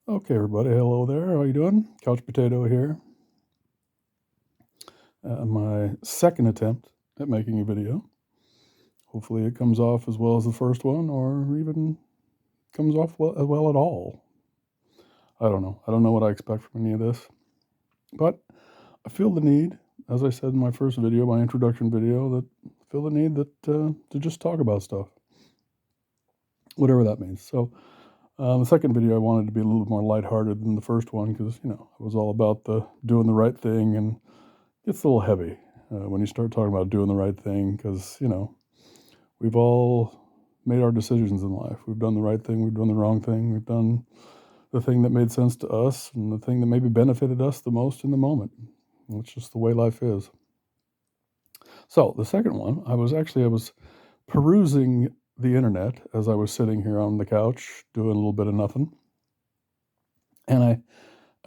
Okay, everybody, hello there. How you doing? Couch Potato here. My second attempt at making a video. Hopefully, it comes off as well as the first one, or even comes off well at all. I don't know. I don't know what I expect from any of this, but I feel the need, as I said in my first video, my introduction video, that I feel the need that to just talk about stuff, whatever that means. So, the second video I wanted to be a little more lighthearted than the first one because it was all about the doing the right thing and it's a little heavy when you start talking about doing the right thing because, we've all made our decisions in life. We've done the right thing, we've done the wrong thing, we've done the thing that made sense to us and the thing that maybe benefited us the most in the moment. It's just the way life is. So, the second one, I was perusing the internet as I was sitting here on the couch doing a little bit of nothing. And I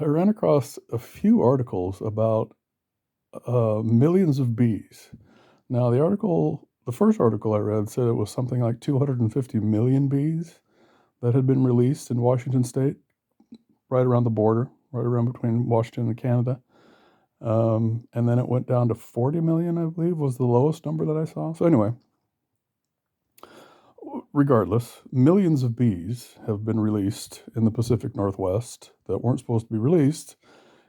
ran across a few articles about millions of bees. Now, the first article I read said it was something like 250 million bees that had been released in Washington state, right around the border, right around between Washington and Canada. And then it went down to 40 million, I believe, was the lowest number that I saw. So, anyway, regardless, millions of bees have been released in the Pacific Northwest that weren't supposed to be released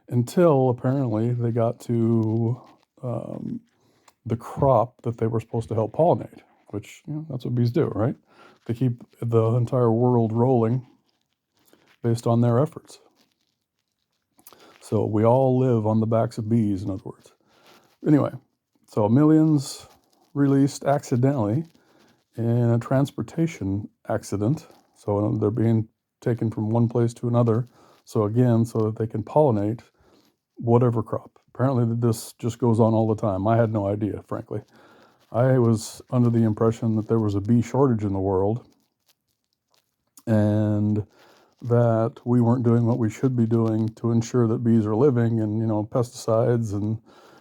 until apparently they got to um, the crop that they were supposed to help pollinate, which that's what bees do, right? They keep the entire world rolling based on their efforts. So we all live on the backs of bees, in other words. Anyway, so millions released accidentally in a transportation accident. So they're being taken from one place to another. So again, so that they can pollinate whatever crop. Apparently, this just goes on all the time. I had no idea, frankly. I was under the impression that there was a bee shortage in the world and that we weren't doing what we should be doing to ensure that bees are living and, pesticides and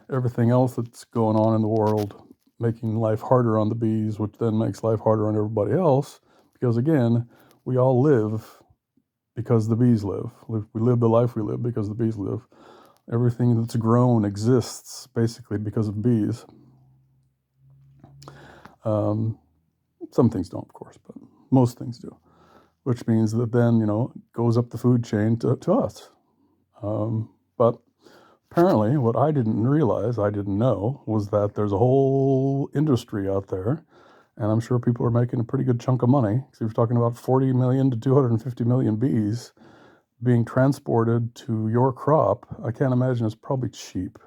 everything else that's going on in the world, making life harder on the bees, which then makes life harder on everybody else. Because again, we all live because the bees live. We live the life we live because the bees live. Everything that's grown exists basically because of bees. Some things don't, of course, but most things do, which means that then, it goes up the food chain to us. But apparently, what I didn't realize, I didn't know, was that there's a whole industry out there, and I'm sure people are making a pretty good chunk of money. So you're talking about 40 million to 250 million bees being transported to your crop. I can't imagine it's probably cheap.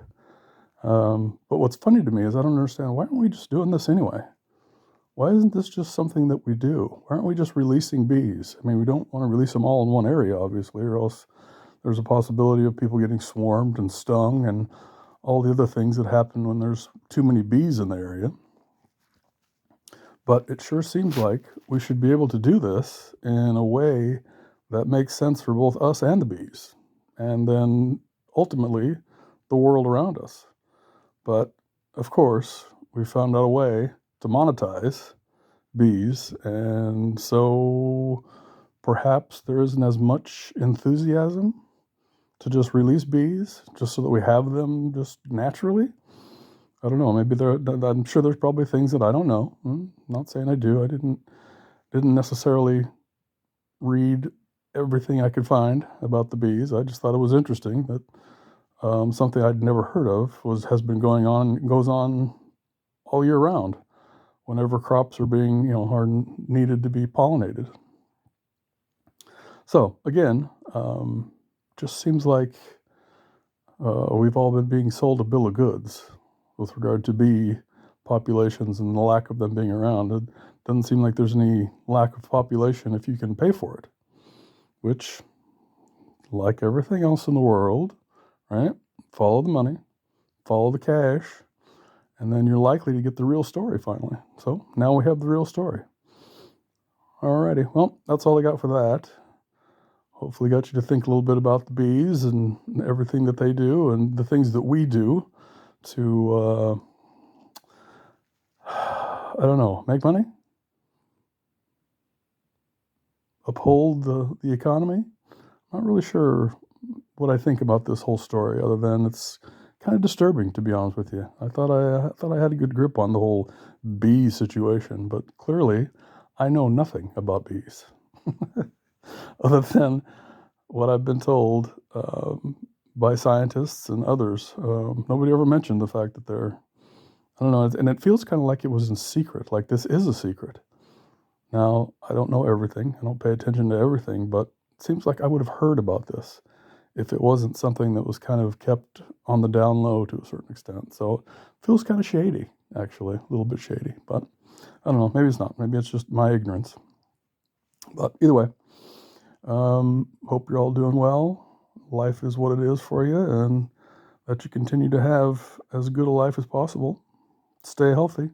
But what's funny to me is I don't understand, why aren't we just doing this anyway? Why isn't this just something that we do? Why aren't we just releasing bees? I mean, we don't want to release them all in one area, obviously, or else there's a possibility of people getting swarmed and stung and all the other things that happen when there's too many bees in the area. But it sure seems like we should be able to do this in a way that makes sense for both us and the bees, and then ultimately the world around us. But of course, we found out a way to monetize bees, and so perhaps there isn't as much enthusiasm to just release bees just so that we have them just naturally. I don't know. Maybe I'm sure there's probably things that I don't know. Not saying I do. I didn't necessarily read everything I could find about the bees. I just thought it was interesting that something I'd never heard of has been goes on all year round whenever crops are being are needed to be pollinated. So again, just seems like we've all been being sold a bill of goods with regard to bee populations and the lack of them being around. It doesn't seem like there's any lack of population if you can pay for it, which, like everything else in the world, right? Follow the money, follow the cash, and then you're likely to get the real story finally. So now we have the real story. Alrighty, well, that's all I got for that. Hopefully got you to think a little bit about the bees and everything that they do and the things that we do to, I don't know, make money, uphold the economy, not really sure what I think about this whole story, other than it's kind of disturbing, to be honest with you. I thought I had a good grip on the whole bee situation, but clearly I know nothing about bees, other than what I've been told by scientists and others. Nobody ever mentioned the fact that they're, I don't know, and it feels kind of like it was in secret, like this is a secret. Now, I don't know everything, I don't pay attention to everything, but it seems like I would have heard about this if it wasn't something that was kind of kept on the down low to a certain extent. So it feels kind of shady, actually, a little bit shady. But I don't know, maybe it's not. Maybe it's just my ignorance. But either way, hope you're all doing well. Life is what it is for you, and that you continue to have as good a life as possible. Stay healthy.